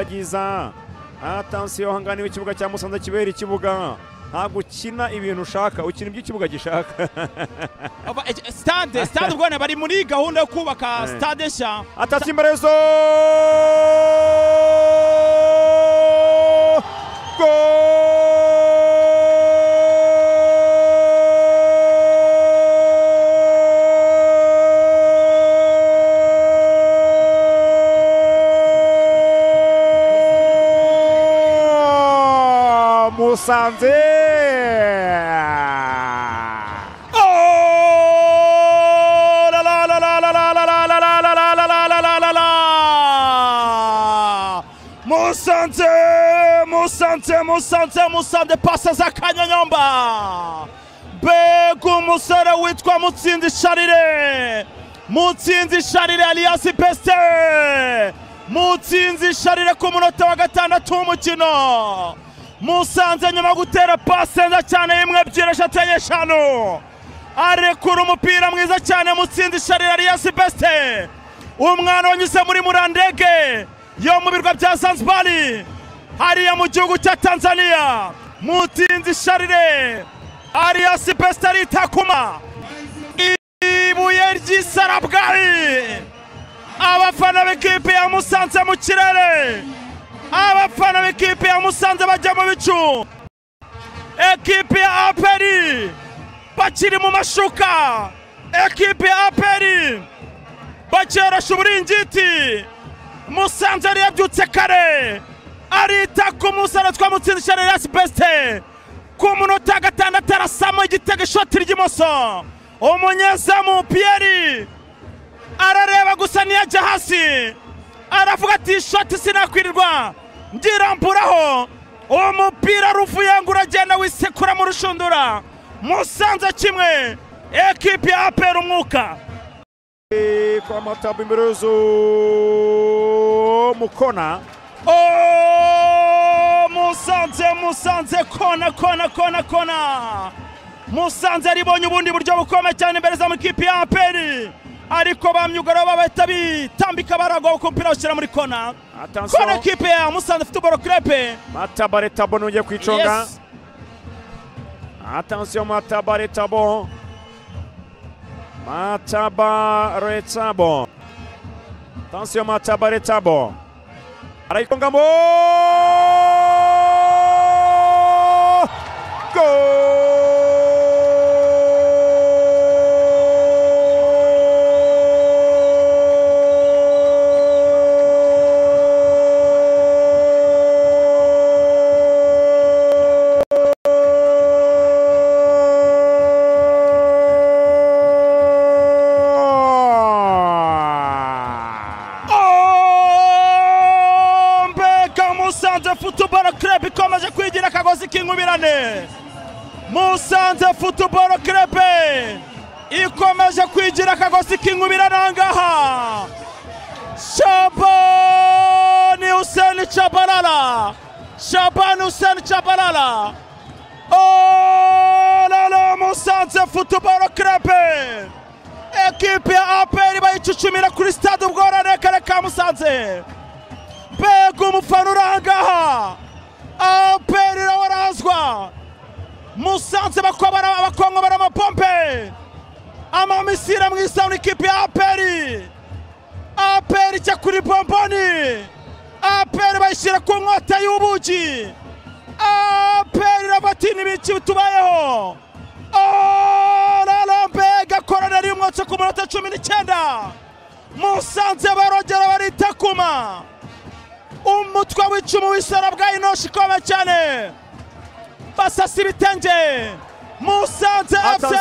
byiza. Attention hangani w'ikibuga cya Musanze kibera ikibuga. Ntabwo ukina ibintu ushaka, ukina ibyo ikibuga gishaka. Stade ubwo bari muri gahunda yo kubaka stade nshya. Attention Imbarezo. Musanze. Oh la la la la la la la la la la la la la la la la la. Musanze pasa za Kanyonyomba. Mbega umusore witwa Mutsinzi Sharire alias Beste. Mutsinzi Sharire ku munota wa gatandatu w'umukino. Musanze nyuma gutera pase nza cyane imwe ebyiri eshatu enye eshanu arekura umupira mwiza cyane Mutsinzi Sharire alias Beste, umwana wanyuze muri Murandege yo mu birwa bya Zanzibar hariya mu gihugu cya Tanzania. Mutsinzi Sharire alias Beste aritakuma ibuye ry'isarabwayi. Abafana b'ikipe ya Musanze mu kirere, abafana b'ikipe ya Musanze bajya mu bicu, ekipe ya APR bakiri mu mashuka, ekipe ya APR bakerasha uburingiti. Musanze yari yabyutse kare arita ku musore twa Mutsinzi Sharire alias Beste ku munota gatandatu arasamo igitego ishoti ry'imoso. Umunyezamu Pierre arareba gusa ntiyajya hasi, aravuga ati shoti sinakwirirwa ngiramburaho. Umupira ruvuye ngo uragenda wisekura mu rushundura. Musanze kimwe, ekipe ya APR umwuka. Kwa Mataba Imbarezo Mukona. Oh Musanze kona. Musanze aribonye ubundi buryo bukomeye cyane imbere za ikipe ya APR, ariko bamyugaro babahita bitambika baragwa ku mupira ushyira muri kona. Kona ekipe ya Musanze Football Club. Mataba Retabo nujye kwiconga. Yes. Attention Mataba Retabo. Mataba Retabo. Attention Mataba Retabo. Arayikongamo. Goal! Musanze Football Club ikomeje kwigira akagozi k'inkubirane. Musanze Football Club ikomeje kwigira akagozi k'inkubirane ahangaha. Shabani Hussein Chabalala. Oh la Musanze Football Club, ekipe ya APR bayicucumira kuri stade ubworane kare ka Musanze. Mbega umufana urangaha, APR irawarazwa. Musanze bakobara abakongo bara amapompe amamisira mwisamu ikipe ya APR ijya kuri bomboni. APR bayishyira ku nkota y'ubugi. APR irabatina ibiki tubayeho. Mbega koroneri y'umwotsi ku munota 19. Musanze barongera baritakuma. Umutwe w'icumu w'isarabwayi inoshi ikomeye cyane basasa ibitenge. Musanze FC.